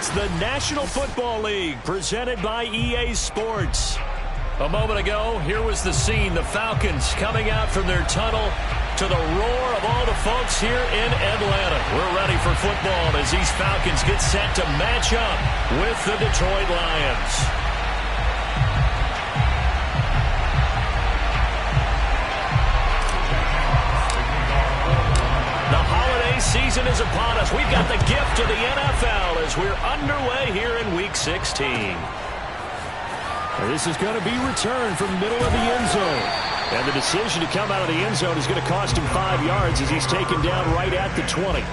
It's the National Football League presented by EA Sports. A moment ago, here was the scene. The Falcons coming out from their tunnel to the roar of all the folks here in Atlanta. We're ready for football as these Falcons get set to match up with the Detroit Lions. The holiday season is upon us. We've got the gift of the NFL as we're underway here in Week 16. This is going to be returned from the middle of the end zone. And the decision to come out of the end zone is going to cost him 5 yards as he's taken down right at the 20.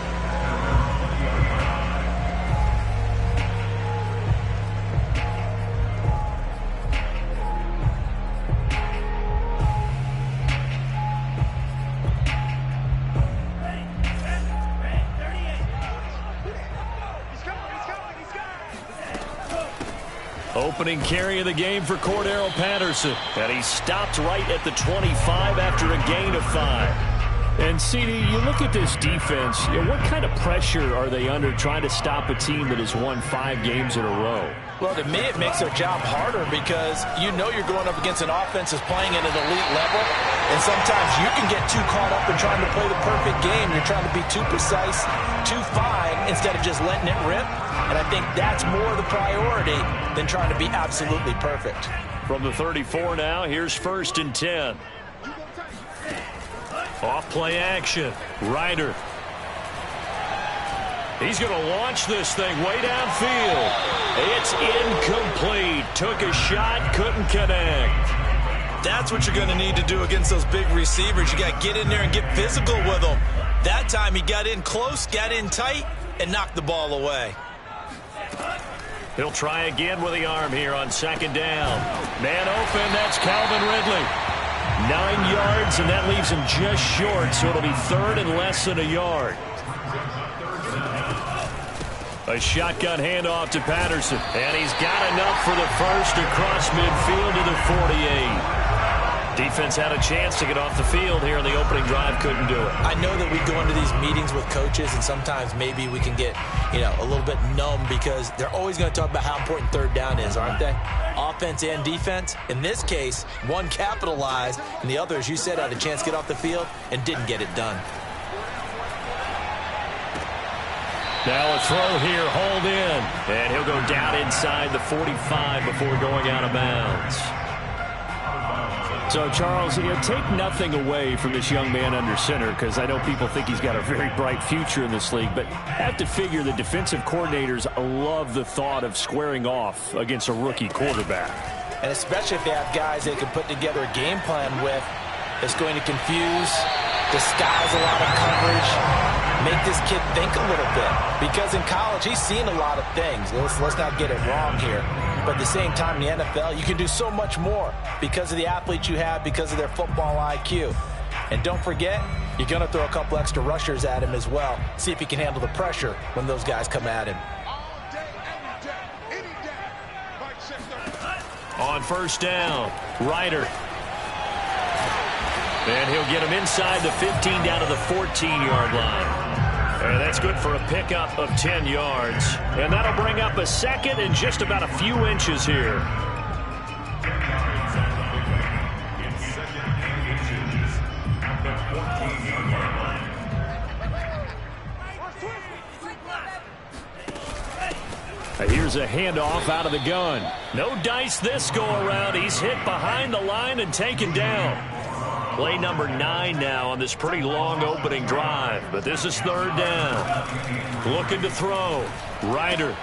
Opening carry of the game for Cordero Patterson. And he stopped right at the 25 after a gain of 5. And, CD, you look at this defense, what kind of pressure are they under trying to stop a team that has won 5 games in a row? Well, to me, it makes their job harder because you know you're going up against an offense that's playing at an elite level. And sometimes you can get too caught up in trying to play the perfect game. You're trying to be too precise, too fine, instead of just letting it rip. And I think that's more the priority than trying to be absolutely perfect. From the 34 now, here's 1st and 10. Off play action. Ryder. He's going to launch this thing way downfield. It's incomplete. Took a shot, couldn't connect. That's what you're going to need to do against those big receivers. You got to get in there and get physical with them. That time he got in close, got in tight, and knocked the ball away. He'll try again with the arm here on 2nd down. Man open, that's Calvin Ridley. 9 yards, and that leaves him just short, so it'll be 3rd and less than a yard. A shotgun handoff to Patterson, and he's got enough for the first across midfield to the 48. Defense had a chance to get off the field here in the opening drive, couldn't do it. I know that we go into these meetings with coaches, and sometimes maybe we can get, a little bit numb because they're always going to talk about how important 3rd down is, aren't they? Offense and defense. In this case, one capitalized, and the other, as you said, had a chance to get off the field and didn't get it done. Now a throw here, hauled in, and he'll go down inside the 45 before going out of bounds. So, Charles, take nothing away from this young man under center because I know people think he's got a very bright future in this league, but have to figure the defensive coordinators love the thought of squaring off against a rookie quarterback. And especially if they have guys they can put together a game plan with that's going to confuse, disguise a lot of coverage, make this kid think a little bit. Because in college, he's seen a lot of things. Let's not get it wrong here. But at the same time, in the NFL, you can do so much more because of the athletes you have, because of their football IQ. And don't forget, you're going to throw a couple extra rushers at him as well. See if he can handle the pressure when those guys come at him. On 1st down, Ryder. And he'll get him inside the 15 down to the 14-yard line. And that's good for a pickup of 10 yards. And that'll bring up a 2nd and just about a few inches here. Here's a handoff out of the gun. No dice this go-around. He's hit behind the line and taken down. Play number 9 now on this pretty long opening drive. But this is 3rd down. Looking to throw. Ryder.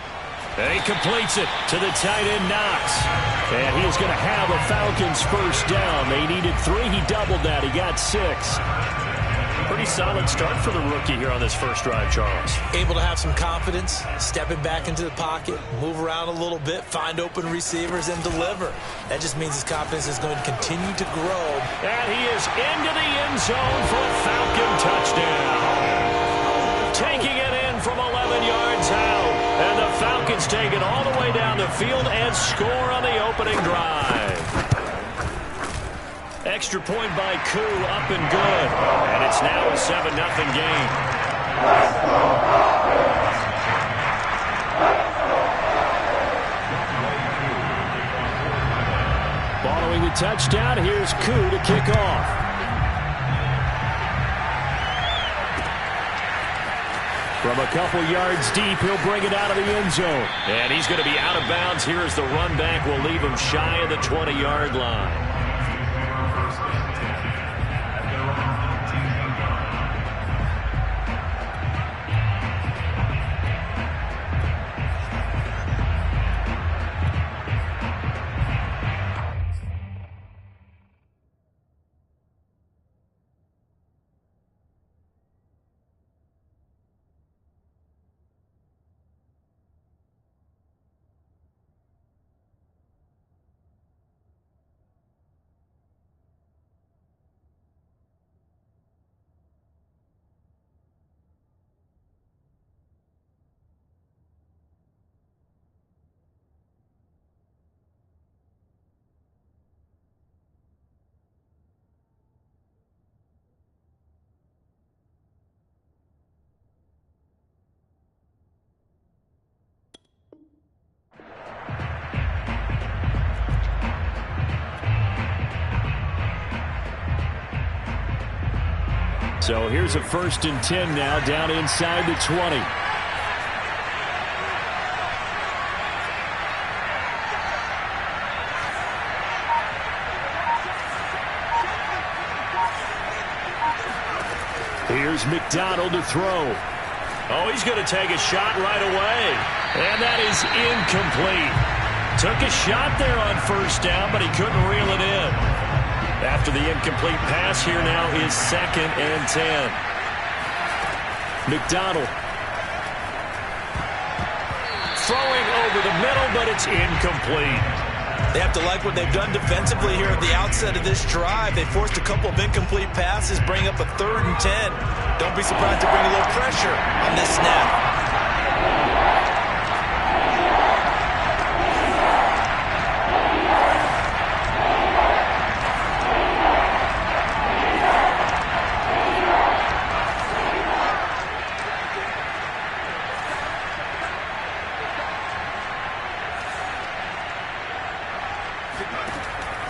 And he completes it to the tight end, Knox. And he is going to have a Falcons 1st down. They needed 3. He doubled that. He got 6. Pretty solid start for the rookie here on this first drive, Charles. Able to have some confidence, stepping back into the pocket, move around a little bit, find open receivers, and deliver. That just means his confidence is going to continue to grow. And he is into the end zone for a Falcon touchdown. Taking it in from 11 yards out. And the Falcons take it all the way down the field and score on the opening drive. Extra point by Koo, up and good. And it's now a 7-0 game. Throwing the touchdown, here's Koo to kick off. From a couple yards deep, he'll bring it out of the end zone. And he's going to be out of bounds here as the run back will leave him shy of the 20-yard line. So here's a 1st and 10 now, down inside the 20. Here's McDonald to throw. Oh, he's going to take a shot right away. And that is incomplete. Took a shot there on 1st down, but he couldn't reel it in. After the incomplete pass, here now is 2nd and 10. McDonald. Throwing over the middle, but it's incomplete. They have to like what they've done defensively here at the outset of this drive. They forced a couple of incomplete passes, bring up a 3rd and 10. Don't be surprised to bring a little pressure on this snap.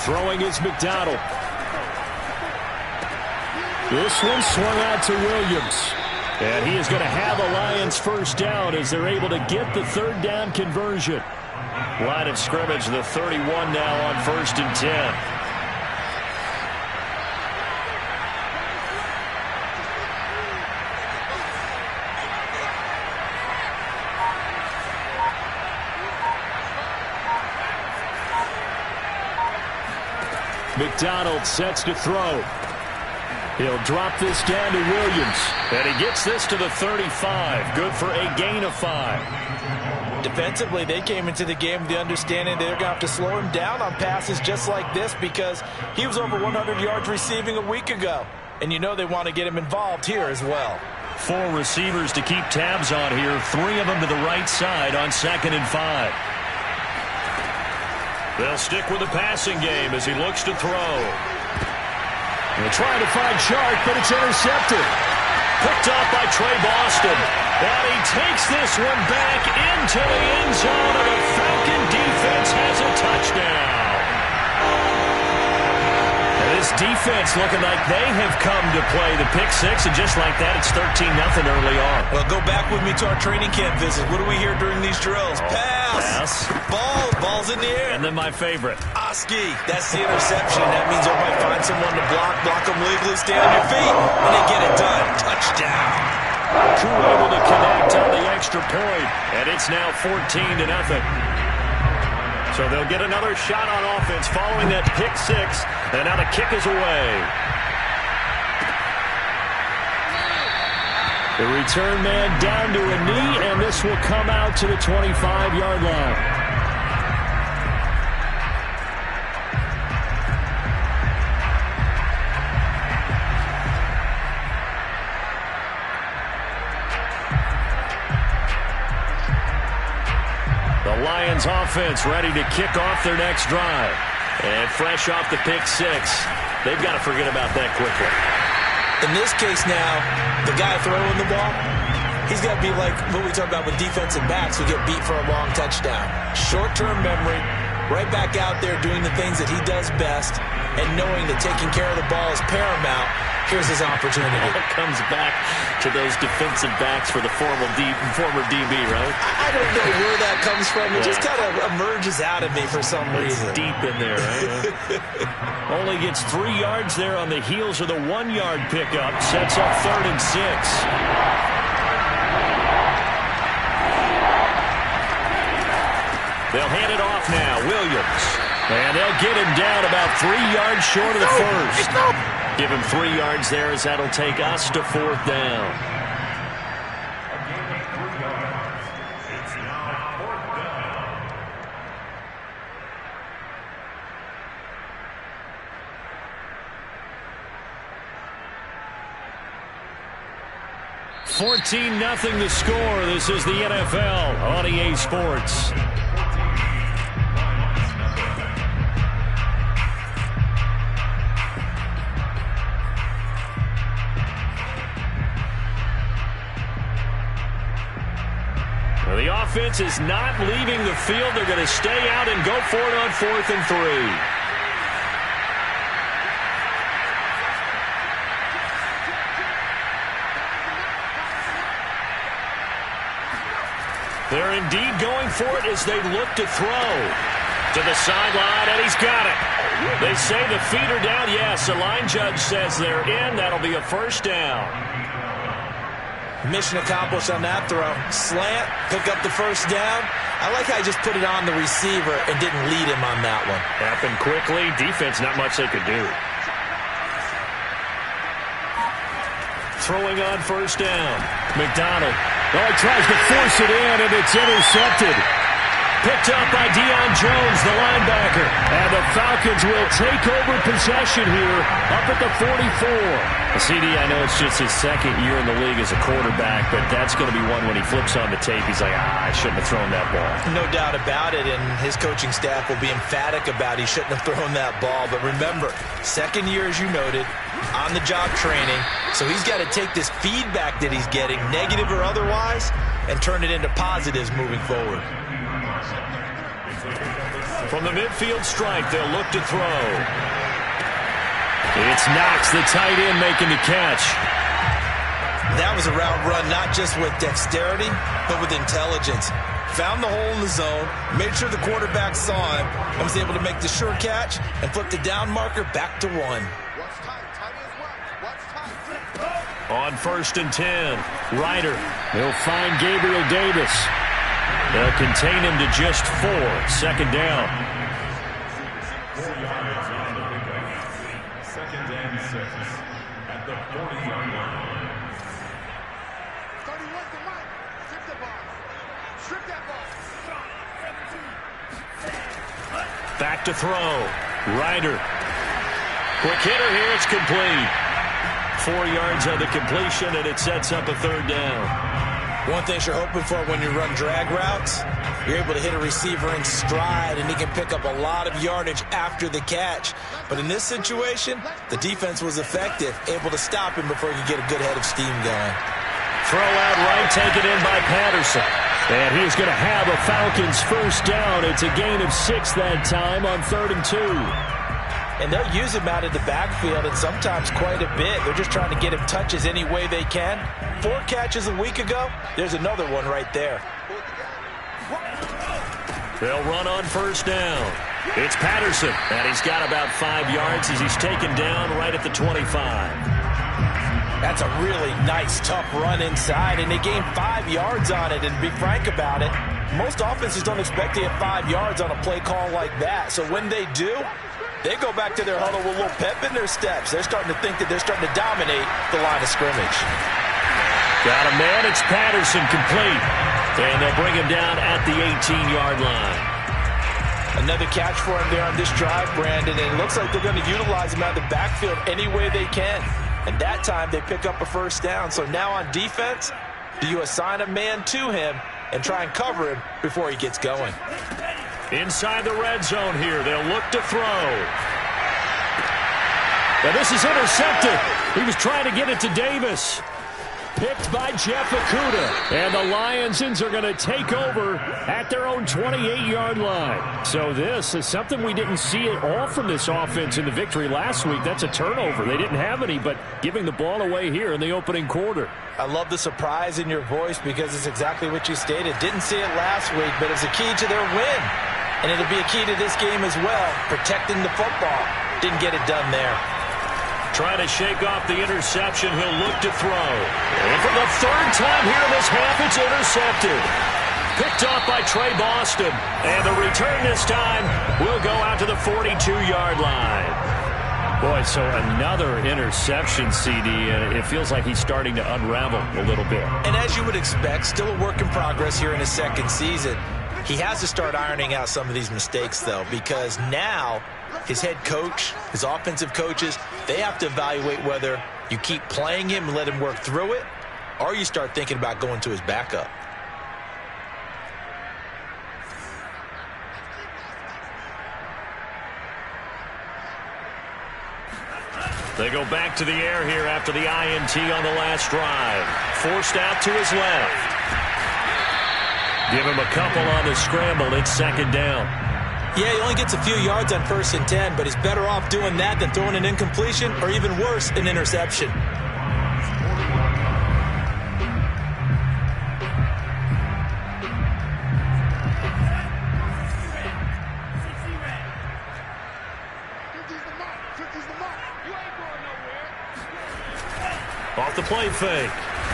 Throwing is McDonald. This one swung out to Williams. And he is going to have a Lions 1st down as they're able to get the 3rd down conversion. Line of scrimmage, the 31 now on 1st and 10. McDonald sets to throw. He'll drop this down to Williams. And he gets this to the 35. Good for a gain of 5. Defensively, they came into the game with the understanding they're going to have to slow him down on passes just like this because he was over 100 yards receiving a week ago. And you know they want to get him involved here as well. 4 receivers to keep tabs on here. 3 of them to the right side on 2nd and 5. They'll stick with the passing game as he looks to throw. They're trying to find Chark, but it's intercepted. Picked off by Trey Boston. And he takes this one back into the end zone, and the Falcon defense has a touchdown. And this defense looking like they have come to play the pick 6, and just like that, it's 13-0 early on. Well, go back with me to our training camp visit. What do we hear during these drills? Pass. Ball's in the air. And then my favorite. Oski. That's the interception. That means they might find someone to block them legally, stay on your feet, and they get it done. Touchdown. Koo able to connect on the extra point, and it's now 14-0. So they'll get another shot on offense following that pick 6, and now the kick is away. The return man down to a knee, and this will come out to the 25-yard line. The Lions offense ready to kick off their next drive. And fresh off the pick 6, they've got to forget about that quickly. In this case now, the guy throwing the ball, he's got to be like what we talk about with defensive backs who get beat for a long touchdown. Short-term memory, right back out there doing the things that he does best and knowing that taking care of the ball is paramount. Here's his opportunity. It comes back to those defensive backs for the former DB, right? I don't know where that comes from. It just kind of emerges out of me for some reason. It's deep in there, right? Only gets 3 yards there on the heels of the 1-yard pickup. Sets up 3rd and 6. They'll hand it off now. Williams. And they'll get him down about 3 yards short of the first. Give him 3 yards there as that'll take us to 4th down. $14-0 the score. This is the NFL on EA Sports. The offense is not leaving the field. They're going to stay out and go for it on 4th and 3. They're indeed going for it as they look to throw. To the sideline, and he's got it. They say the feet are down. Yes, the line judge says they're in. That'll be a 1st down. Mission accomplished on that throw. Slant, pick up the 1st down. I like how he just put it on the receiver and didn't lead him on that one. Happened quickly. Defense, not much they could do. Throwing on 1st down. McDonald. Oh, he tries to force it in, and it's intercepted. Picked up by Deion Jones, the linebacker. And the Falcons will take over possession here up at the 44. CD, I know it's just his 2nd year in the league as a quarterback, but that's going to be one when he flips on the tape. He's like, I shouldn't have thrown that ball. No doubt about it, and his coaching staff will be emphatic about he shouldn't have thrown that ball. But remember, 2nd year, as you noted, on-the-job training. So he's got to take this feedback that he's getting, negative or otherwise, and turn it into positives moving forward. From the midfield stripe, they'll look to throw. It's Knox, the tight end, making the catch. That was a route run, not just with dexterity, but with intelligence. Found the hole in the zone, made sure the quarterback saw him, and was able to make the sure catch and flip the down marker back to 1. On 1st and 10, Ryder. They'll find Gabriel Davis. They'll contain him to just 4. 2nd down. 2nd and 6 at the 40-yard line. 31 to Mike. Strip the ball. Strip that ball. Back to throw. Ryder. Quick hitter here. It's complete. 4 yards on the completion, and it sets up a 3rd down. One thing you're hoping for when you run drag routes, you're able to hit a receiver in stride, and he can pick up a lot of yardage after the catch. But in this situation, the defense was effective, able to stop him before he could get a good head of steam going. Throw out right, taken in by Patterson. And he's going to have a Falcons 1st down. It's a gain of 6 that time on 3rd and 2. And they'll use him out of the backfield, and sometimes quite a bit. They're just trying to get him touches any way they can. 4 catches a week ago. There's another one right there. They'll run on 1st down. It's Patterson, and he's got about 5 yards as he's taken down right at the 25. That's a really nice, tough run inside, and they gained 5 yards on it. And to be frank about it, most offenses don't expect to get 5 yards on a play call like that. So when they do, they go back to their huddle with a little pep in their steps. They're starting to think that they're starting to dominate the line of scrimmage. Got a man. It's Patterson, complete. And they'll bring him down at the 18-yard line. Another catch for him there on this drive, Brandon. And it looks like they're going to utilize him out of the backfield any way they can. And that time they pick up a 1st down. So now on defense, do you assign a man to him and try and cover him before he gets going? Inside the red zone here, they'll look to throw. And this is intercepted. He was trying to get it to Davis. Picked by Jeff Okudah. And the Lions are going to take over at their own 28-yard line. So this is something we didn't see at all from this offense in the victory last week. That's a turnover. They didn't have any, but giving the ball away here in the opening quarter. I love the surprise in your voice because it's exactly what you stated. Didn't see it last week, but it's a key to their win. And it'll be a key to this game as well, protecting the football. Didn't get it done there. Trying to shake off the interception. He'll look to throw. And for the third time here in this half, it's intercepted. Picked off by Trey Boston. And the return this time will go out to the 42-yard line. Boy, so another interception, CD, and it feels like he's starting to unravel a little bit. And as you would expect, still a work in progress here in his second season. He has to start ironing out some of these mistakes, though, because now his head coach, his offensive coaches, they have to evaluate whether you keep playing him and let him work through it, or you start thinking about going to his backup. They go back to the air here after the INT on the last drive. Forced out to his left. Give him a couple on the scramble. It's second down. Yeah, he only gets a few yards on 1st and 10, but he's better off doing that than throwing an incompletion or even worse, an interception. Off the play fake.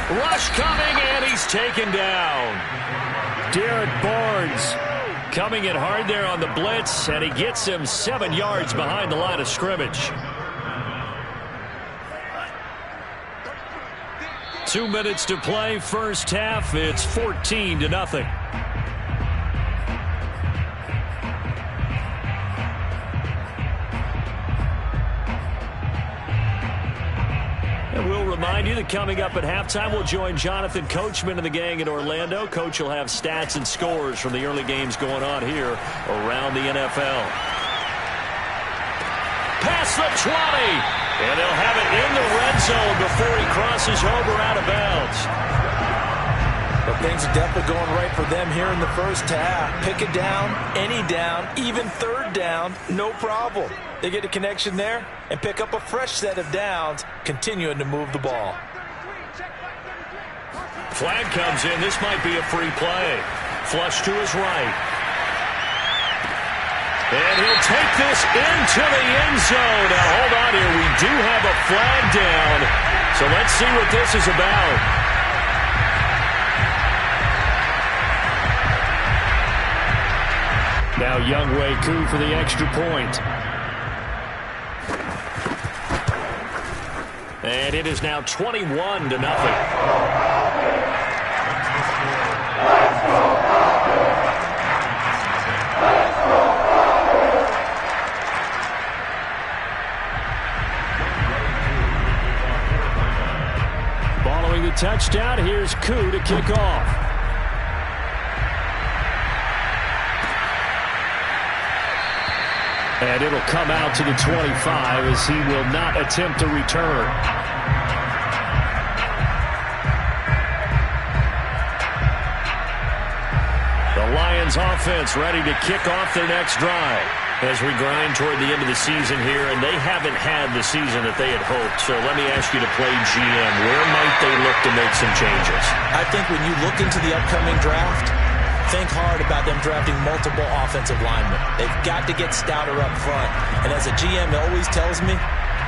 Rush coming, and he's taken down. Derek Barnes coming in hard there on the blitz, and he gets him 7 yards behind the line of scrimmage. 2 minutes to play, first half. It's 14-0. And we'll remind you that coming up at halftime, we'll join Jonathan Coachman and the gang in Orlando. Coach will have stats and scores from the early games going on here around the NFL. Past the 20, and they'll have it in the red zone before he crosses over out of bounds. But things are definitely going right for them here in the first half. Pick it down, any down, even third down, no problem. They get a connection there and pick up a fresh set of downs, continuing to move the ball. Flag comes in. This might be a free play. Flush to his right. And he'll take this into the end zone. Now, hold on here. We do have a flag down. So let's see what this is about. Now Younghoe Koo for the extra point. And it is now 21-0. Following the touchdown, here's Koo to kick off. And it'll come out to the 25 as he will not attempt to return. The Lions offense ready to kick off their next drive as we grind toward the end of the season here, and they haven't had the season that they had hoped. So let me ask you to play GM. Where might they look to make some changes? I think when you look into the upcoming draft, think hard about them drafting multiple offensive linemen. They've got to get stouter up front. And as a GM always tells me,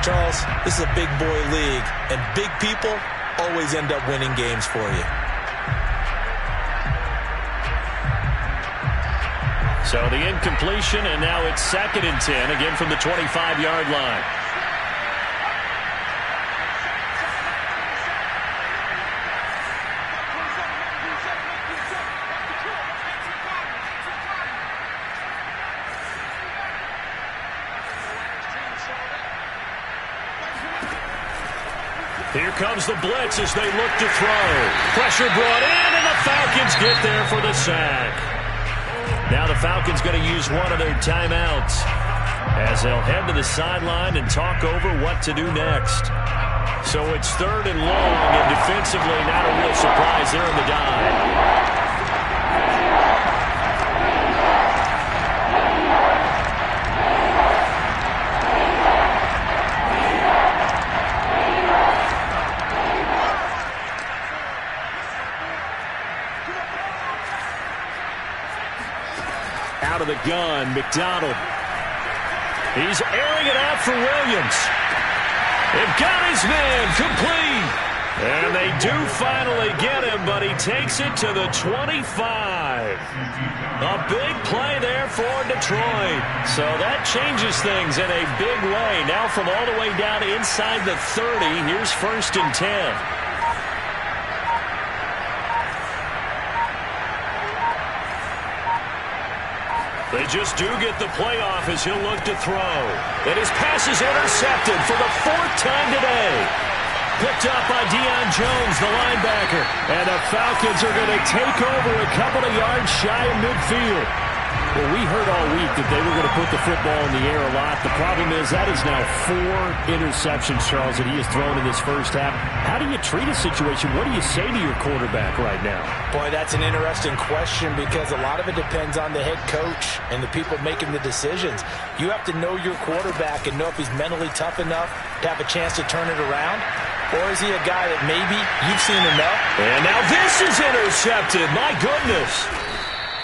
Charles, this is a big boy league, and big people always end up winning games for you. So the incompletion, and now it's 2nd and 10, again from the 25-yard line. Here comes the blitz as they look to throw. Pressure brought in, and the Falcons get there for the sack. Now the Falcons going to use one of their timeouts as they'll head to the sideline and talk over what to do next. So it's 3rd and long, and defensively not a real surprise there in the dive. Out of the gun, McDonald. He's airing it out for Williams. They've got his man complete. And they do finally get him, but he takes it to the 25. A big play there for Detroit. So that changes things in a big way. Now from all the way down inside the 30, here's 1st and 10. They just do get the playoff as he'll look to throw. And his pass is intercepted for the 4th time today. Picked up by Deion Jones, the linebacker. And the Falcons are going to take over a couple of yards shy of midfield. Well, we heard all week that they were going to put the football in the air a lot. The problem is that is now 4 interceptions, Charles, that he has thrown in this first half. How do you treat a situation? What do you say to your quarterback right now? Boy, that's an interesting question because a lot of it depends on the head coach and the people making the decisions. You have to know your quarterback and know if he's mentally tough enough to have a chance to turn it around. Or is he a guy that maybe you've seen enough? And now this is intercepted. My goodness.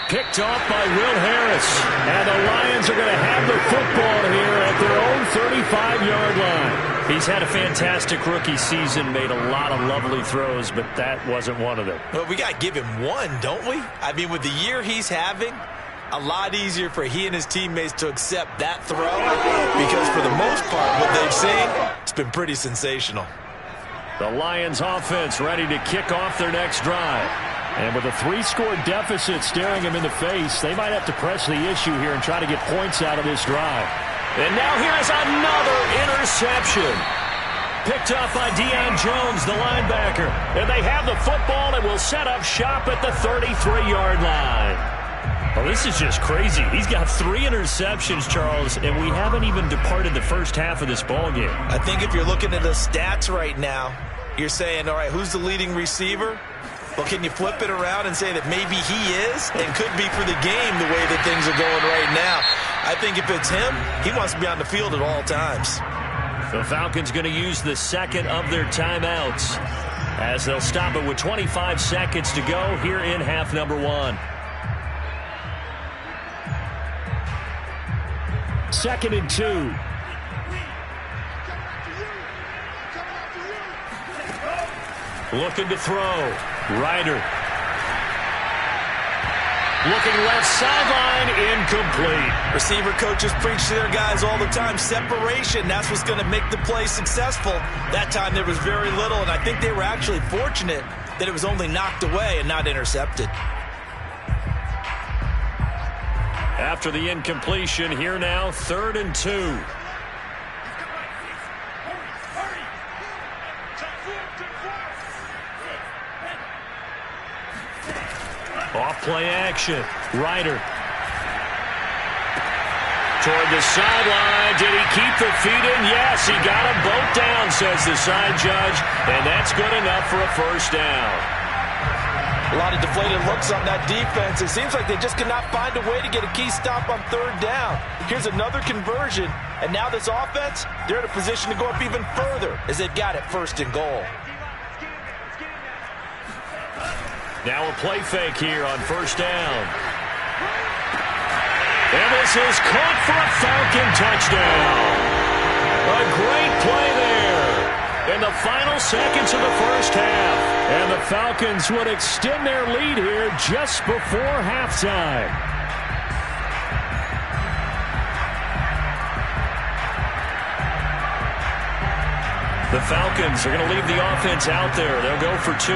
Picked off by Will Harris. And the Lions are going to have the football here at their own 35-yard line. He's had a fantastic rookie season, made a lot of lovely throws, but that wasn't one of them. Well, we got to give him one, don't we? I mean, with the year he's having, a lot easier for he and his teammates to accept that throw because for the most part, what they've seen, it's been pretty sensational. The Lions offense ready to kick off their next drive. And with a 3-score deficit staring him in the face, they might have to press the issue here and try to get points out of this drive. And now here's another interception. Picked up by Deion Jones, the linebacker. And they have the football and will set up shop at the 33-yard line. Well, this is just crazy. He's got 3 interceptions, Charles, and we haven't even departed the first half of this ballgame. I think if you're looking at the stats right now, you're saying, all right, who's the leading receiver? Well, can you flip it around and say that maybe he is and could be for the game the way that things are going right now? I think if it's him, he wants to be on the field at all times. The Falcons going to use the second of their timeouts as they'll stop it with 25 seconds to go here in half number 1. 2nd and 2. Looking to throw. Ryder. Looking left sideline, incomplete. Receiver coaches preach to their guys all the time. Separation, that's what's going to make the play successful. That time there was very little, and I think they were actually fortunate that it was only knocked away and not intercepted. After the incompletion, here now, 3rd and 2. Off-play action. Ryder. Toward the sideline. Did he keep the feet in? Yes, he got them both down, says the side judge. And that's good enough for a first down. A lot of deflated looks on that defense. It seems like they just cannot find a way to get a key stop on 3rd down. Here's another conversion. And now this offense, they're in a position to go up even further as they've got it 1st and goal. Now a play fake here on 1st down. And this is caught for a Falcon touchdown. A great play there in the final seconds of the first half. And the Falcons would extend their lead here just before halftime. The Falcons are going to leave the offense out there. They'll go for 2.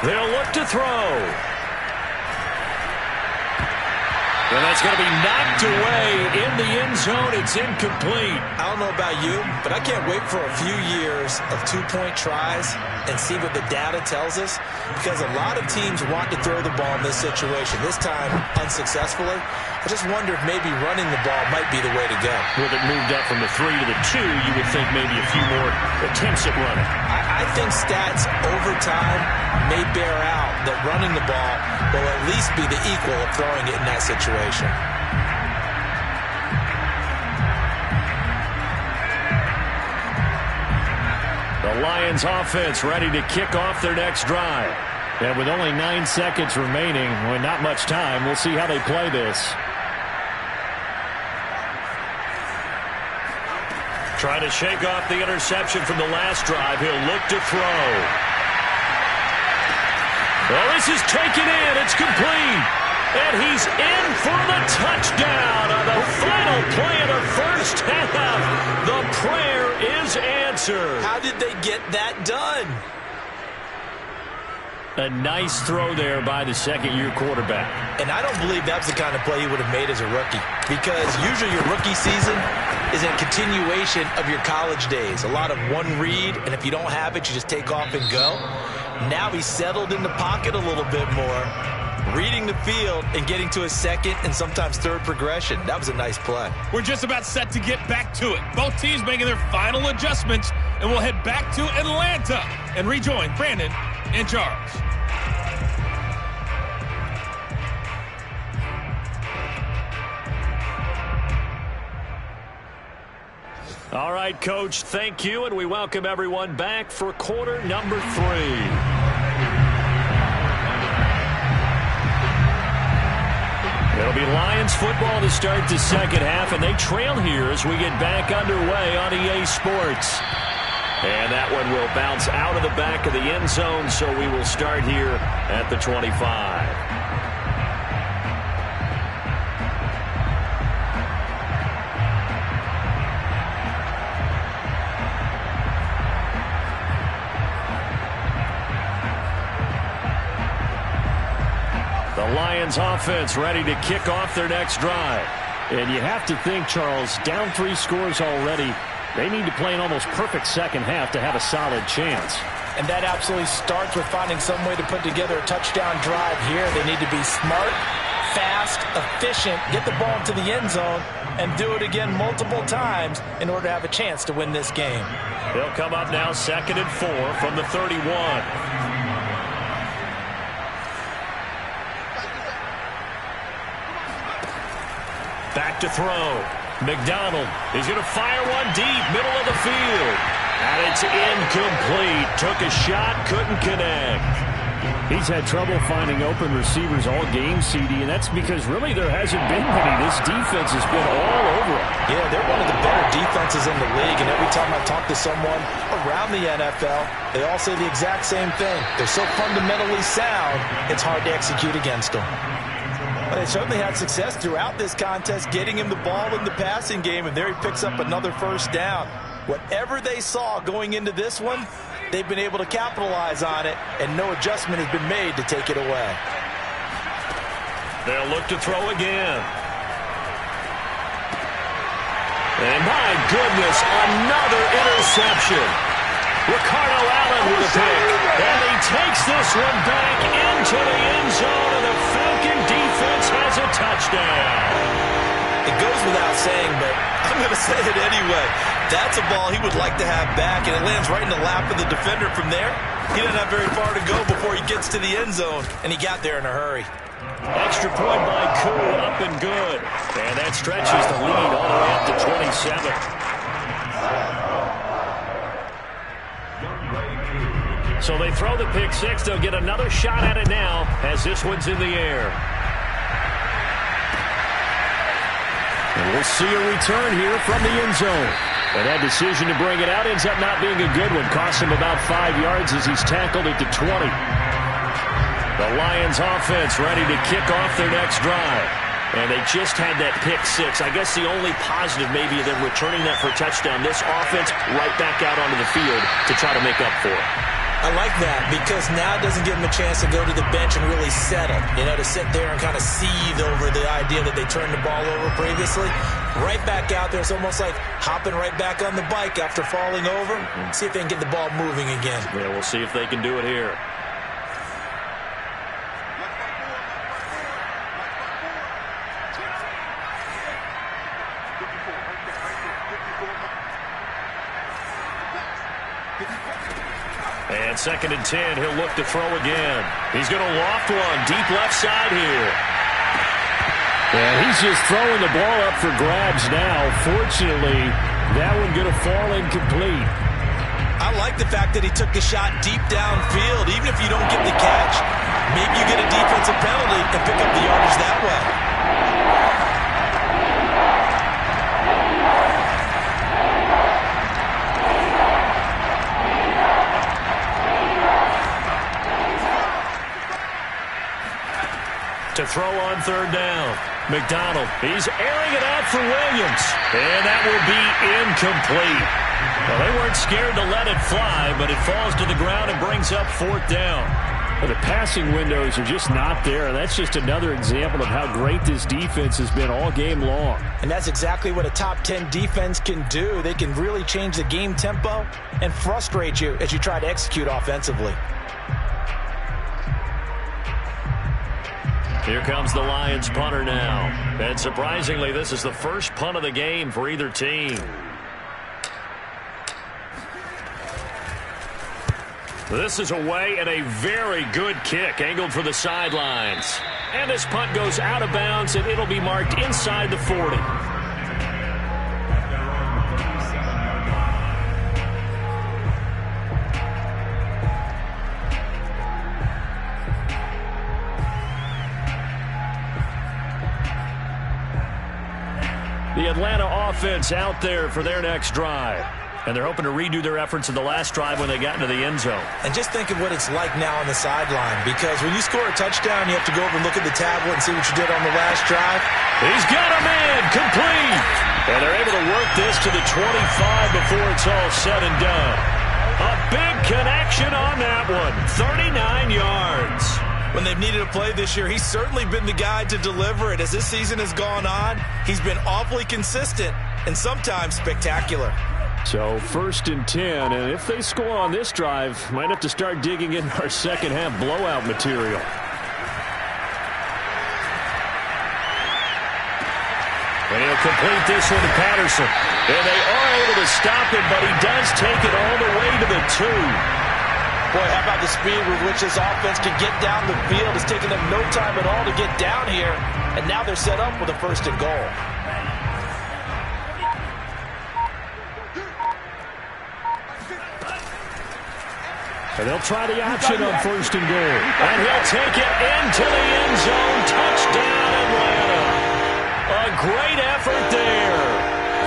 They'll look to throw. And that's going to be knocked away in the end zone. It's incomplete. I don't know about you, but I can't wait for a few years of two-point tries and see what the data tells us, because a lot of teams want to throw the ball in this situation, this time unsuccessfully. I just wonder if maybe running the ball might be the way to go. With it moved up from the 3 to the 2, you would think maybe a few more attempts at running. I think stats over time may bear out that running the ball will at least be the equal of throwing it in that situation. The Lions offense ready to kick off their next drive. And with only 9 seconds remaining, with not much time, we'll see how they play this. Trying to shake off the interception from the last drive. He'll look to throw. Well, this is taken in. It's complete. And he's in for the touchdown on the final play of the first half. The prayer is answered. How did they get that done? A nice throw there by the second-year quarterback. And I don't believe that's the kind of play he would have made as a rookie, because usually your rookie season is a continuation of your college days. A lot of one read, and if you don't have it, you just take off and go. Now he's settled in the pocket a little bit more, reading the field and getting to his second and sometimes third progression. That was a nice play. We're just about set to get back to it. Both teams making their final adjustments, and we'll head back to Atlanta and rejoin Brandon and Charles. All right, Coach, thank you, and we welcome everyone back for quarter number 3. It'll be Lions football to start the second half, and they trail here as we get back underway on EA Sports. And that one will bounce out of the back of the end zone, so we will start here at the 25. The Lions offense ready to kick off their next drive. And you have to think, Charles, down 3 scores already. They need to play an almost perfect second half to have a solid chance. And that absolutely starts with finding some way to put together a touchdown drive here. They need to be smart, fast, efficient, get the ball into the end zone, and do it again multiple times in order to have a chance to win this game. They'll come up now 2nd and 4 from the 31. Back to throw. McDonald is going to fire one deep, middle of the field. And it's incomplete. Took a shot, couldn't connect. He's had trouble finding open receivers all game, CD, and that's because really there hasn't been many. This defense has been all over him. Yeah, they're one of the better defenses in the league, and every time I talk to someone around the NFL, they all say the exact same thing. They're so fundamentally sound, it's hard to execute against them. But they certainly had success throughout this contest, getting him the ball in the passing game, and there he picks up another first down. Whatever they saw going into this one, they've been able to capitalize on it, and no adjustment has been made to take it away. They'll look to throw again. And my goodness, another interception. Ricardo Allen with a pick. And he takes this one back into the end zone, and the Falcon defense has a touchdown. It goes without saying, but I'm going to say it anyway. That's a ball he would like to have back, and it lands right in the lap of the defender from there. He doesn't have very far to go before he gets to the end zone, and he got there in a hurry. Extra point by Koo, up and good. And that stretches the lead all the way up to 27. So they throw the pick six. They'll get another shot at it now as this one's in the air. And we'll see a return here from the end zone. And that decision to bring it out ends up not being a good one. Costs him about 5 yards as he's tackled at the 20. The Lions offense ready to kick off their next drive. And they just had that pick six. I guess the only positive maybe of them returning that for a touchdown. This offense right back out onto the field to try to make up for it. I like that because now it doesn't give him a chance to go to the bench and really settle. You know, to sit there and kind of seethe over the idea that they turned the ball over previously. Right back out there. It's almost like hopping right back on the bike after falling over. See if they can get the ball moving again. Yeah, we'll see if they can do it here. And 2nd and 10, he'll look to throw again. He's going to loft one deep left side here. And he's just throwing the ball up for grabs now. Fortunately, that one going to fall incomplete. I like the fact that he took the shot deep downfield. Even if you don't get the catch, maybe you get a defensive penalty and pick up the yardage that way. To throw on 3rd down. McDonald, he's airing it out for Williams. And that will be incomplete. Well, they weren't scared to let it fly, but it falls to the ground and brings up 4th down. Well, the passing windows are just not there, and that's just another example of how great this defense has been all game long. And that's exactly what a top 10 defense can do. They can really change the game tempo and frustrate you as you try to execute offensively. Here comes the Lions punter now. And surprisingly, this is the first punt of the game for either team. This is away and a very good kick angled for the sidelines. And this punt goes out of bounds, and it'll be marked inside the 40. The Atlanta offense out there for their next drive. And they're hoping to redo their efforts in the last drive when they got into the end zone. And just think of what it's like now on the sideline, because when you score a touchdown, you have to go over and look at the tablet and see what you did on the last drive. He's got a man, complete. And they're able to work this to the 25 before it's all said and done. A big connection on that one, 39 yards. When they've needed a play this year, he's certainly been the guy to deliver it. As this season has gone on, he's been awfully consistent and sometimes spectacular. So 1st and 10, and if they score on this drive, might have to start digging in our second half blowout material. And he'll complete this one to Patterson. And they are able to stop him, but he does take it all the way to the 2. Boy, how about the speed with which this offense can get down the field? It's taken them no time at all to get down here, and now they're set up with a 1st and goal. And they'll try the option on 1st and goal. And he'll take it into the end zone. Touchdown, Atlanta. A great effort there.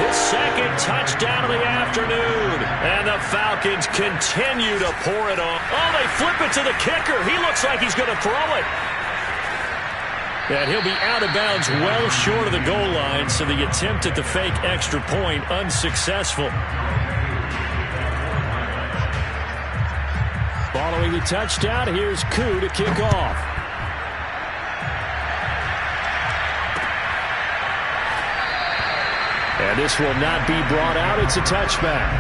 His 2nd touchdown of the afternoon. And the Falcons continue to pour it on. Oh, they flip it to the kicker. He looks like he's going to throw it. And he'll be out of bounds well short of the goal line, so the attempt at the fake extra point unsuccessful. Following the touchdown, here's Koo to kick off. And this will not be brought out. It's a touchback.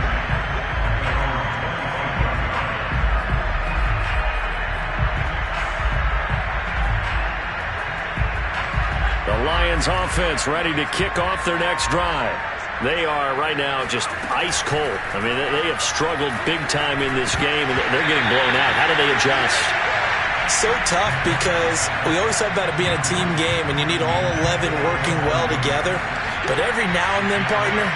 The Lions offense ready to kick off their next drive. They are right now just ice cold. I mean, they have struggled big time in this game, and they're getting blown out. How do they adjust? So tough, because we always talk about it being a team game, and you need all 11 working well together. But every now and then, partner,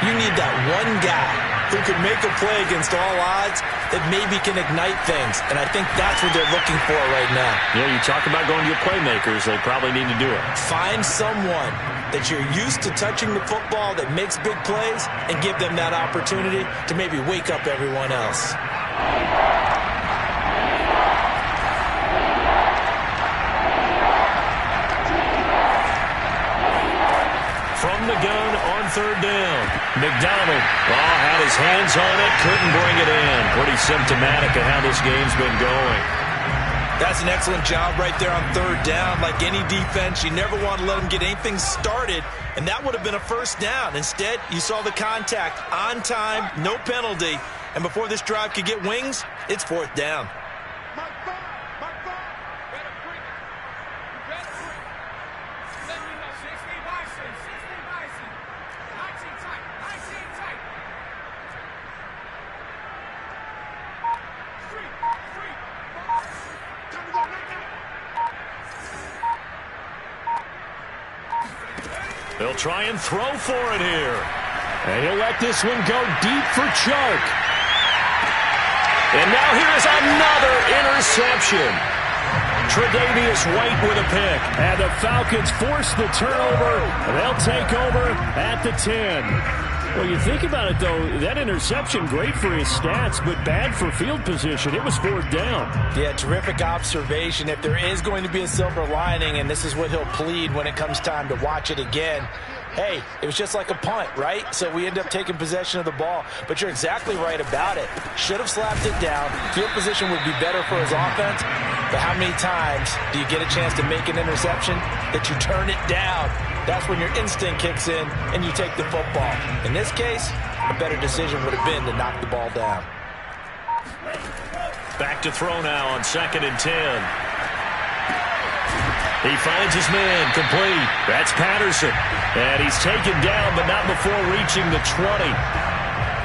you need that one guy who can make a play against all odds that maybe can ignite things. And I think that's what they're looking for right now. Yeah, you talk about going to your playmakers. They probably need to do it. Find someone that you're used to touching the football that makes big plays and give them that opportunity to maybe wake up everyone else. From the gun on 3rd down. McDonald, had his hands on it, couldn't bring it in. Pretty symptomatic of how this game's been going. That's an excellent job right there on third down. Like any defense, you never want to let them get anything started, and that would have been a first down. Instead, you saw the contact on time, no penalty, and before this drive could get wings, it's fourth down. He'll try and throw for it here. And he'll let this one go deep for Chark. And now here's another interception. Tre'Davious White with a pick. And the Falcons force the turnover. And they'll take over at the 10. Well, you think about it, though, that interception, great for his stats, but bad for field position. It was fourth down. Yeah, terrific observation. If there is going to be a silver lining, and this is what he'll plead when it comes time to watch it again, hey, it was just like a punt, right? So we end up taking possession of the ball. But you're exactly right about it. Should have slapped it down. Field position would be better for his offense. But how many times do you get a chance to make an interception that you turn it down? That's when your instinct kicks in and you take the football. In this case, a better decision would have been to knock the ball down. Back to throw now on 2nd and 10. He finds his man complete. That's Patterson. And he's taken down, but not before reaching the 20.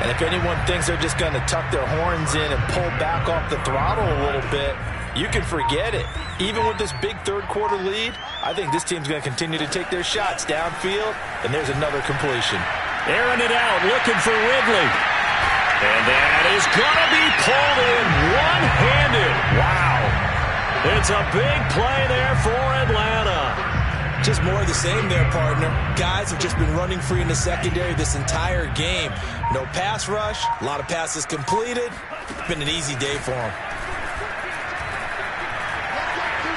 And if anyone thinks they're just going to tuck their horns in and pull back off the throttle a little bit, you can forget it. Even with this big third-quarter lead, I think this team's going to continue to take their shots downfield, and there's another completion. Airing it out, looking for Ridley. And that is going to be pulled in one-handed. Wow. It's a big play there for Atlanta. Just more of the same there, partner. Guys have just been running free in the secondary this entire game. No pass rush, a lot of passes completed. It's been an easy day for them.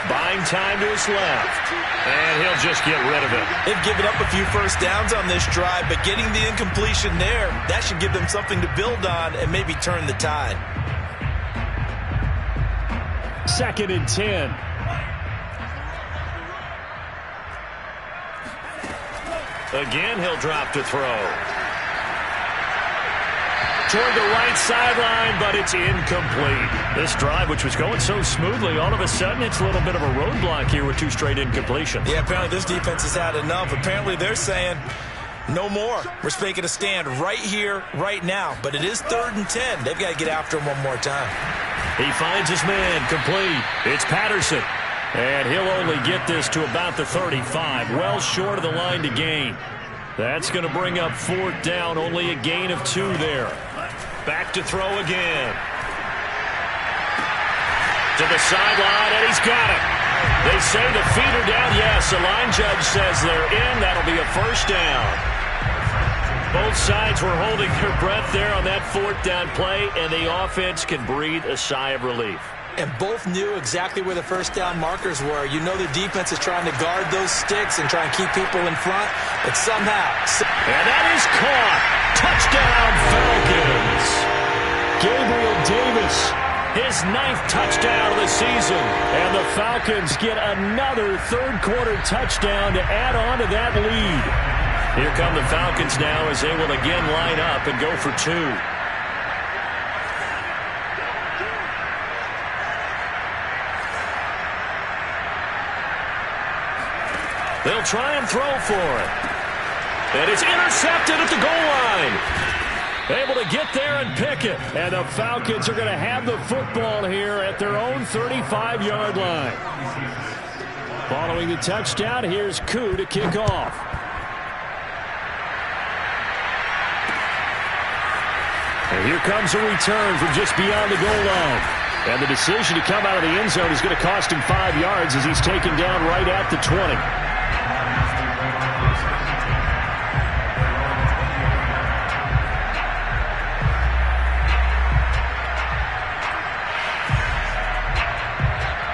Buying time to his left. And he'll just get rid of it. They've given up a few first downs on this drive, but getting the incompletion there, that should give them something to build on and maybe turn the tide. 2nd and 10. Again, he'll drop to throw. Toward the right sideline, but it's incomplete. This drive, which was going so smoothly, all of a sudden it's a little bit of a roadblock here with 2 straight incompletions. Yeah, apparently this defense has had enough. Apparently they're saying, no more. We're making a stand right here, right now. But it is 3rd and 10. They've got to get after him one more time. He finds his man complete. It's Patterson. And he'll only get this to about the 35. Well short of the line to gain. That's going to bring up 4th down. Only a gain of 2 there. Back to throw again. To the sideline, and he's got it. They say the feet are down. Yes, the line judge says they're in. That'll be a first down. Both sides were holding their breath there on that 4th down play, and the offense can breathe a sigh of relief. And both knew exactly where the first down markers were. You know the defense is trying to guard those sticks and try and keep people in front, but somehow... And that is caught. Touchdown, Falcons. Gabriel Davis, his 9th touchdown of the season. And the Falcons get another third-quarter touchdown to add on to that lead. Here come the Falcons now as they will again line up and go for 2. They'll try and throw for it. And it's intercepted at the goal line. Able to get there and pick it. And the Falcons are going to have the football here at their own 35-yard line. Following the touchdown, here's Koo to kick off. And here comes a return from just beyond the goal line. And the decision to come out of the end zone is going to cost him 5 yards as he's taken down right at the 20.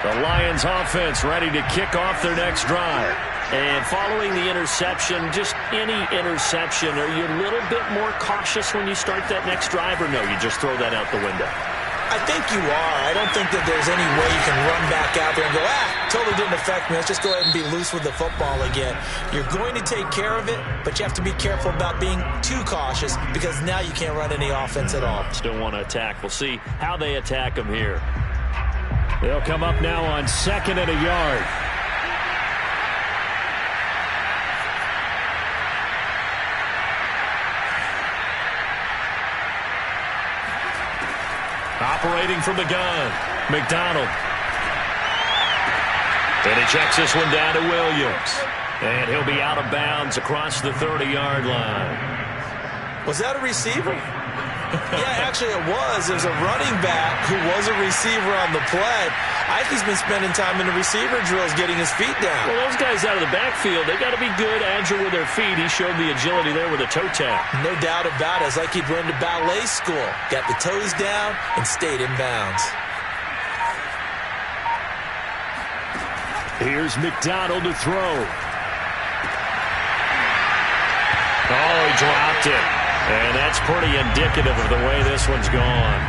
The Lions offense ready to kick off their next drive. And following the interception, just any interception, are you a little bit more cautious when you start that next drive, or no, you just throw that out the window? I think you are. I don't think that there's any way you can run back out there and go, totally didn't affect me. Let's just go ahead and be loose with the football again. You're going to take care of it, but you have to be careful about being too cautious because now you can't run any offense at all. Still want to attack. We'll see how they attack them here. They'll come up now on 2nd and a yard. Operating from the gun, McDonald. And he checks this one down to Williams. And he'll be out of bounds across the 30-yard line. Was that a receiver? Yeah, actually it was. There's a running back who was a receiver on the play. I think he's been spending time in the receiver drills getting his feet down. Well, those guys out of the backfield, they got to be good, agile with their feet. He showed the agility there with a toe tap. No doubt about it. It's like he'd run to ballet school. Got the toes down and stayed in bounds. Here's McDonald to throw. Oh, he dropped it. And that's pretty indicative of the way this one's gone.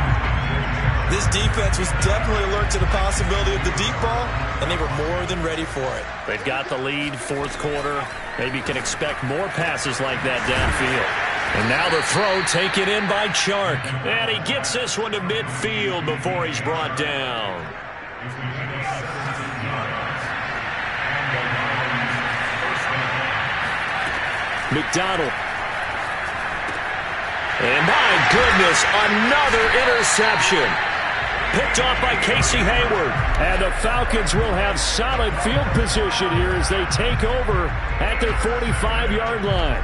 This defense was definitely alert to the possibility of the deep ball, and they were more than ready for it. They've got the lead, 4th quarter. Maybe can expect more passes like that downfield. And now the throw taken in by Chark. And he gets this one to midfield before he's brought down. McDonald. And my goodness, another interception. Picked off by Casey Hayward. And the Falcons will have solid field position here as they take over at their 45-yard line.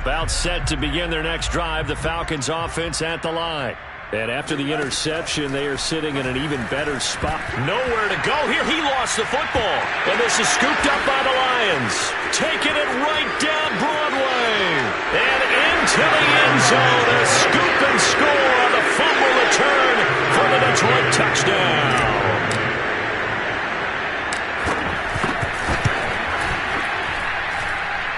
About set to begin their next drive, the Falcons offense at the line. And after the interception, they are sitting in an even better spot. Nowhere to go here. He lost the football. And this is scooped up by the Lions. Taking it right down Broadway. And into the end zone. A scoop and score on the fumble return for the Detroit touchdown.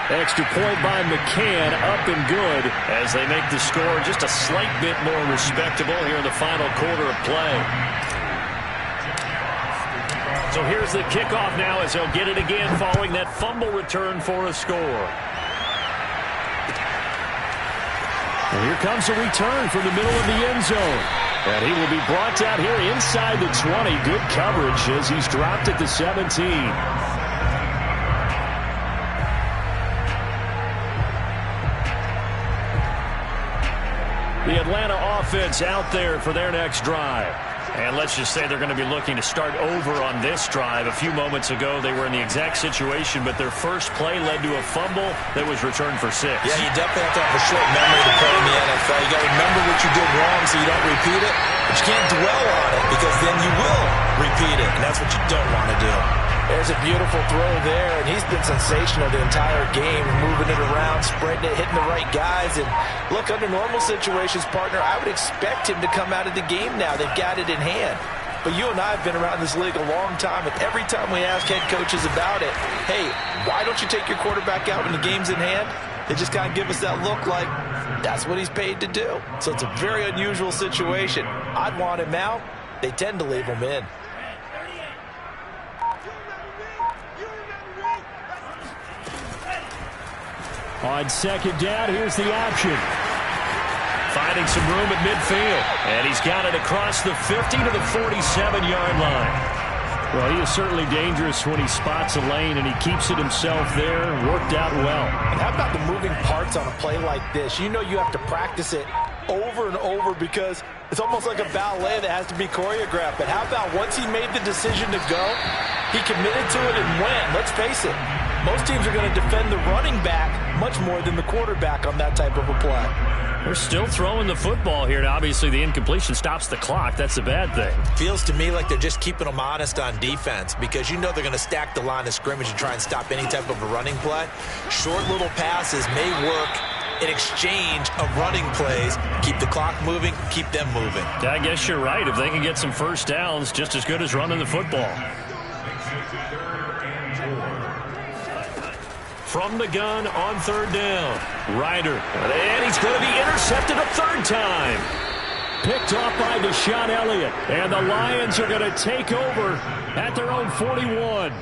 Extra point by McCann, up and good as they make the score just a slight bit more respectable here in the final quarter of play. So here's the kickoff now as they'll get it again following that fumble return for a score. And here comes a return from the middle of the end zone. And he will be brought down here inside the 20. Good coverage as he's dropped at the 17. The Atlanta offense out there for their next drive. And let's just say they're going to be looking to start over on this drive. A few moments ago, they were in the exact situation, but their first play led to a fumble that was returned for 6. Yeah, you definitely have to have a short memory to play in the NFL. You got to remember what you did wrong so you don't repeat it. But you can't dwell on it because then you will repeat it, and that's what you don't want to do. There's a beautiful throw there, and he's been sensational the entire game, moving it around, spreading it, hitting the right guys. And look, under normal situations, partner, I would expect him to come out of the game now. They've got it in hand. But you and I have been around this league a long time, and every time we ask head coaches about it, hey, why don't you take your quarterback out when the game's in hand? They just kind of give us that look like that's what he's paid to do. So it's a very unusual situation. I'd want him out. They tend to leave him in. On second down, here's the option. Finding some room at midfield. And he's got it across the 50 to the 47-yard line. Well, he is certainly dangerous when he spots a lane, and he keeps it himself there. Worked out well. And how about the moving parts on a play like this? You know you have to practice it over and over because it's almost like a ballet that has to be choreographed. But how about once he made the decision to go, he committed to it and went. Let's face it, most teams are going to defend the running back much more than the quarterback on that type of a play. They're still throwing the football here, and obviously the incompletion stops the clock. That's a bad thing. Feels to me like they're just keeping them honest on defense because you know they're going to stack the line of scrimmage and try and stop any type of a running play. Short little passes may work an exchange of running plays. Keep the clock moving, keep them moving. I guess you're right. If they can get some first downs, just as good as running the football. From the gun on third down. Ryder. And he's going to be intercepted a third time. Picked off by Deshaun Elliott. And the Lions are going to take over at their own 41.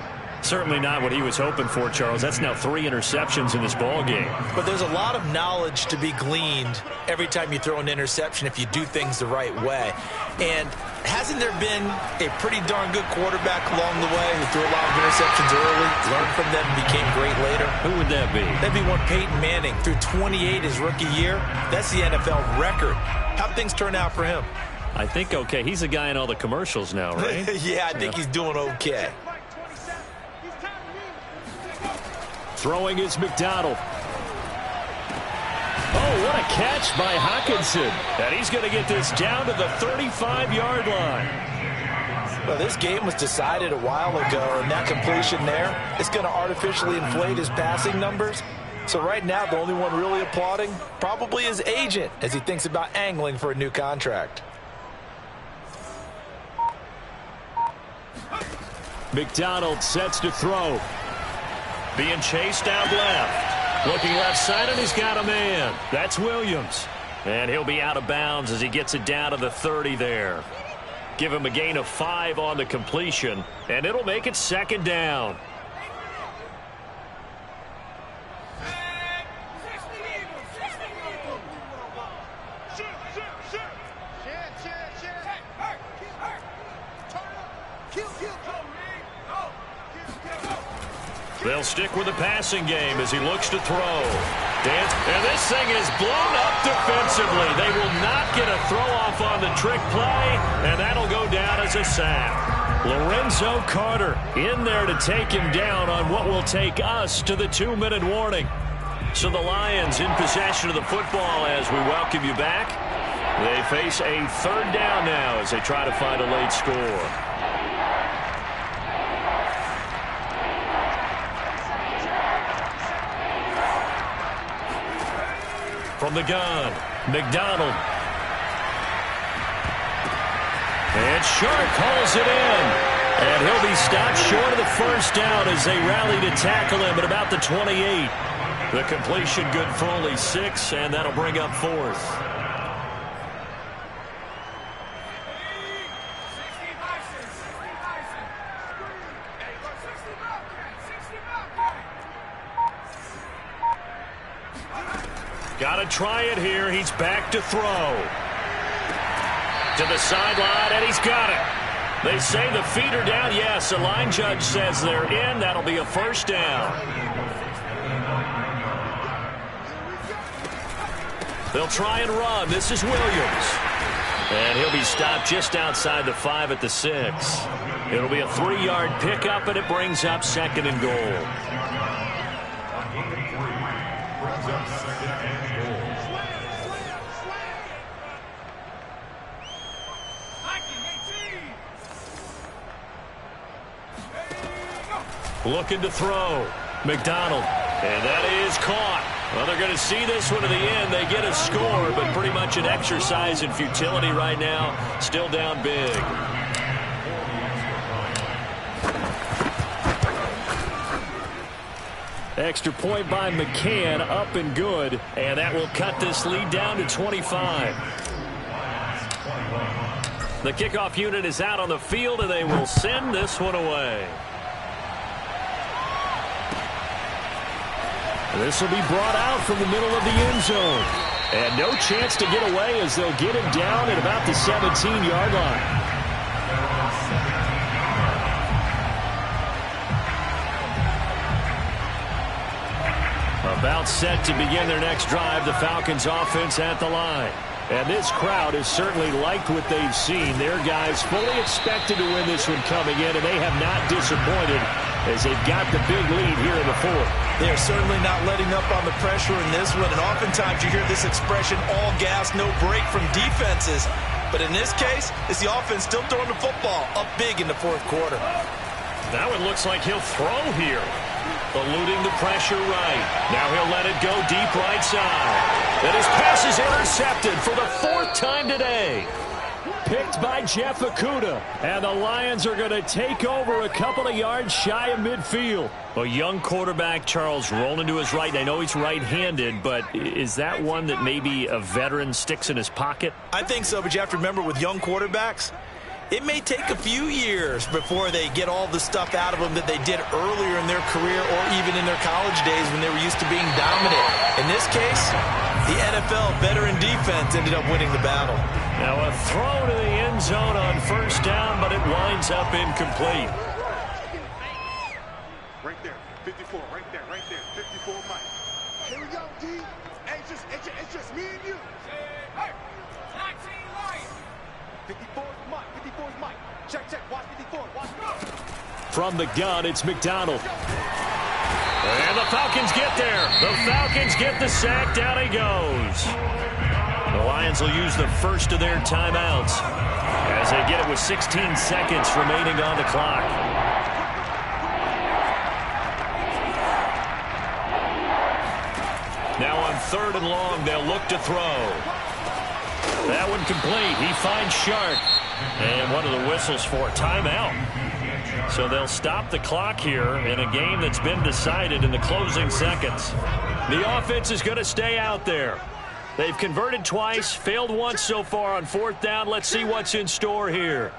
Certainly not what he was hoping for, Charles. That's now 3 interceptions in this ball game. But there's a lot of knowledge to be gleaned every time you throw an interception if you do things the right way. And hasn't there been a pretty darn good quarterback along the way who threw a lot of interceptions early, learned from them, and became great later? Who would that be? That'd be one Peyton Manning. Threw 28 his rookie year. That's the NFL record. How'd things turn out for him? I think okay. He's a guy in all the commercials now, right? Yeah, I think he's doing okay. Throwing is McDonald. Oh, what a catch by Hockenson. And he's going to get this down to the 35-yard line. Well, this game was decided a while ago, and that completion there is going to artificially inflate his passing numbers. So right now, the only one really applauding probably his agent as he thinks about angling for a new contract. McDonald sets to throw. Being chased out left. Looking left side, and he's got a man. That's Williams. And he'll be out of bounds as he gets it down to the 30 there. Give him a gain of 5 on the completion, and it'll make it second down. They'll stick with the passing game as he looks to throw. And this thing is blown up defensively. They will not get a throw-off on the trick play, and that'll go down as a sack. Lorenzo Carter in there to take him down on what will take us to the 2-minute warning. So the Lions in possession of the football as we welcome you back. They face a third down now as they try to find a late score. From the gun, McDonald. And Sharp calls it in. And he'll be stopped short of the first down as they rally to tackle him at about the 28. The completion good for only 6, and that'll bring up 4th. Got to try it here. He's back to throw. To the sideline, and he's got it. They say the feet are down. Yes, the line judge says they're in. That'll be a first down. They'll try and run. This is Williams. And he'll be stopped just outside the 5 at the 6. It'll be a 3-yard pickup, and it brings up 2nd and goal. Looking to throw. McDonald. And that is caught. Well, they're going to see this one to the end. They get a score, but pretty much an exercise in futility right now. Still down big. Extra point by McCann, up and good. And that will cut this lead down to 25. The kickoff unit is out on the field, and they will send this one away. This will be brought out from the middle of the end zone. And no chance to get away as they'll get him down at about the 17-yard line. About set to begin their next drive, the Falcons offense at the line. And this crowd has certainly liked what they've seen. Their guys fully expected to win this one coming in, and they have not disappointed as they've got the big lead here in the 4th. They're certainly not letting up on the pressure in this one, and oftentimes you hear this expression, all gas, no break from defenses. But in this case, it's the offense still throwing the football up big in the 4th quarter. That one looks like he'll throw here. Eluding the pressure right. Now he'll let it go deep right side. And his pass is intercepted for the 4th time today. Picked by Jeff Okudah. And the Lions are going to take over a couple of yards shy of midfield. A young quarterback, Charles, rolling to his right. And I know he's right-handed, but is that one that maybe a veteran sticks in his pocket? I think so, but you have to remember with young quarterbacks, it may take a few years before they get all the stuff out of them that they did earlier in their career or even in their college days when they were used to being dominant. In this case, the NFL veteran defense ended up winning the battle. Now a throw to the end zone on 1st down, but it winds up incomplete. Right there, 54, right there, 54, Mike. Here we go, D. Hey, it's just me and you. Hey, 54 is Mike, 54 is Mike. Check, watch 54, watch go. From the gun, it's McDonald. And the Falcons get there. The Falcons get the sack. Down he goes. The Lions will use the first of their timeouts as they get it with 16 seconds remaining on the clock. Now on 3rd and long, they'll look to throw. That one complete. He finds Shark. And what are the whistles for? Timeout. So they'll stop the clock here in a game that's been decided in the closing seconds. The offense is going to stay out there. They've converted twice, failed once so far on 4th down. Let's see what's in store here.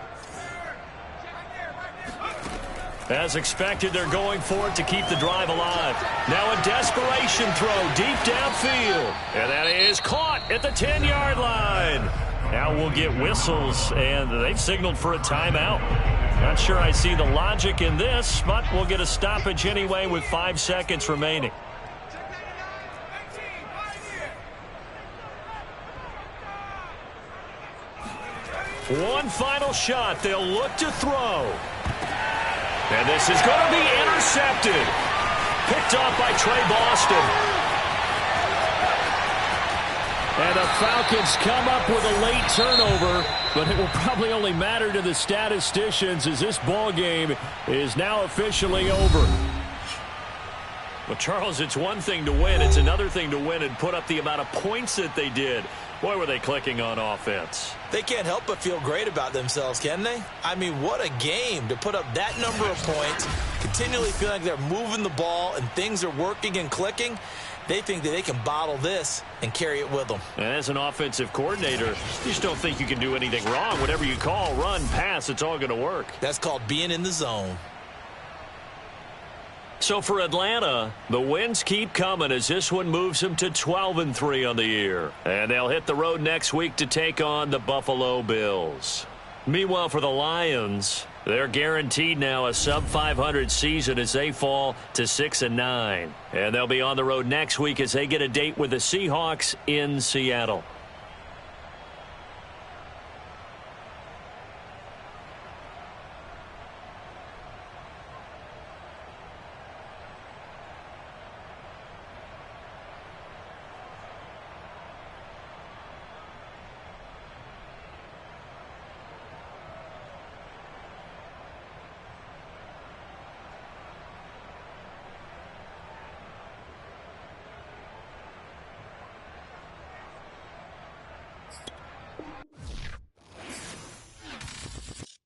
As expected, they're going for it to keep the drive alive. Now a desperation throw deep downfield. And that is caught at the 10-yard line. Now we'll get whistles, and they've signaled for a timeout. Not sure I see the logic in this, but we'll get a stoppage anyway with 5 seconds remaining. One final shot. They'll look to throw. And this is going to be intercepted. Picked off by Trey Boston. And the Falcons come up with a late turnover, but it will probably only matter to the statisticians as this ball game is now officially over. Well, Charles, it's one thing to win. It's another thing to win and put up the amount of points that they did. Boy, were they clicking on offense. They can't help but feel great about themselves, can they? I mean, what a game to put up that number of points, continually feel like they're moving the ball and things are working and clicking. They think that they can bottle this and carry it with them. And as an offensive coordinator, you just don't think you can do anything wrong. Whatever you call, run, pass, it's all going to work. That's called being in the zone. So for Atlanta, the wins keep coming as this one moves them to 12-3 on the year. And they'll hit the road next week to take on the Buffalo Bills. Meanwhile, for the Lions, they're guaranteed now a sub-500 season as they fall to 6-9. And they'll be on the road next week as they get a date with the Seahawks in Seattle.